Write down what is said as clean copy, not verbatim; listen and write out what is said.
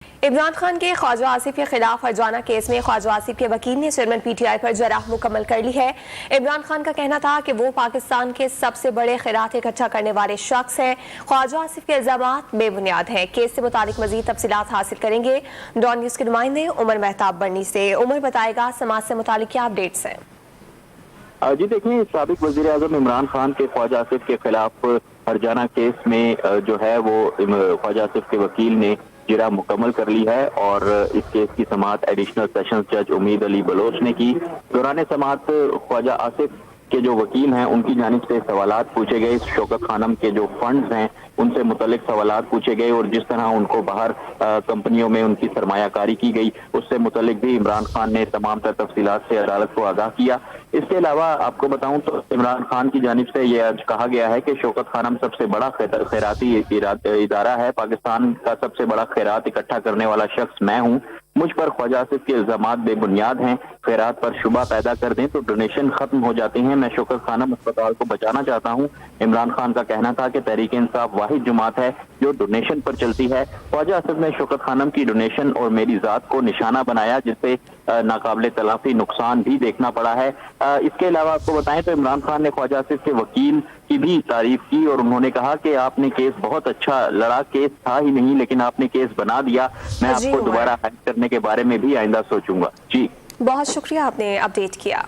عمران خان کے خواجہ آصف کے خلاف ہرجانہ کیس میں خواجہ آصف کے وکیل نے چیئرمین پی ٹی آئی پر جرح مکمل کر لی ہے۔ عمران خان کا کہنا تھا کہ وہ پاکستان کے سب سے بڑے خیرات اکٹھا کرنے والے شخص ہیں۔ خواجہ آصف کے الزامات بے بنیاد ہیں۔ کیس سے متعلق مزید تفصیلات حاصل کریں گے ڈان نیوز کے نمائندے عمر مہتاب برنی سے۔ عمر بتائے گا سماعت سے متعلق کیا اپڈیٹس ہیں؟ جی دیکھیں، سابق وزیر اعظم عمران خان کے خواجہ آصف کے خلاف ہرجانہ کیس میں جو ہے وہ خواجہ آصف کے وکیل نے جرح مکمل کر لی ہے اور اس کیس کی سماعت ایڈیشنل سیشنز جج امید علی بلوچ نے کی۔ دوران سماعت خواجہ آصف کے جو وکیل ہیں ان کی جانب سے سوالات پوچھے گئے، شوکت خانم کے جو فنڈز ہیں ان سے متعلق سوالات پوچھے گئے اور جس طرح ان کو باہر کمپنیوں میں ان کی سرمایہ کاری کی گئی اس سے متعلق بھی عمران خان نے تمام تر تفصیلات سے عدالت کو آگاہ کیا۔ اس کے علاوہ آپ کو بتاؤں تو عمران خان کی جانب سے یہ کہا گیا ہے کہ شوکت خانم سب سے بڑا خیراتی ادارہ ہے، پاکستان کا سب سے بڑا خیرات اکٹھا کرنے والا شخص میں ہوں، مجھ پر خواجہ آصف کے الزامات بے بنیاد ہیں، خیرات پر شبہ پیدا کر دیں تو ڈونیشن ختم ہو جاتی ہیں، میں شوکت خانم اسپتال کو بچانا چاہتا ہوں۔ عمران خان کا کہنا تھا کہ تحریک انصاف واحد جماعت ہے جو ڈونیشن پر چلتی ہے۔ خواجہ آصف نے شوکت خانم کی ڈونیشن اور میری ذات کو نشانہ بنایا جس سے ناقابل تلافی نقصان بھی دیکھنا پڑا ہے۔ اس کے علاوہ آپ کو بتائیں تو عمران خان نے خواجہ آصف کے وکیل کی بھی تعریف کی اور انہوں نے کہا کہ آپ نے کیس بہت اچھا لڑا، کیس تھا ہی نہیں لیکن آپ نے کیس بنا دیا، میں آپ کو دوبارہ حل کرنے کے بارے میں بھی آئندہ سوچوں گا۔ جی بہت شکریہ، آپ نے اپڈیٹ کیا۔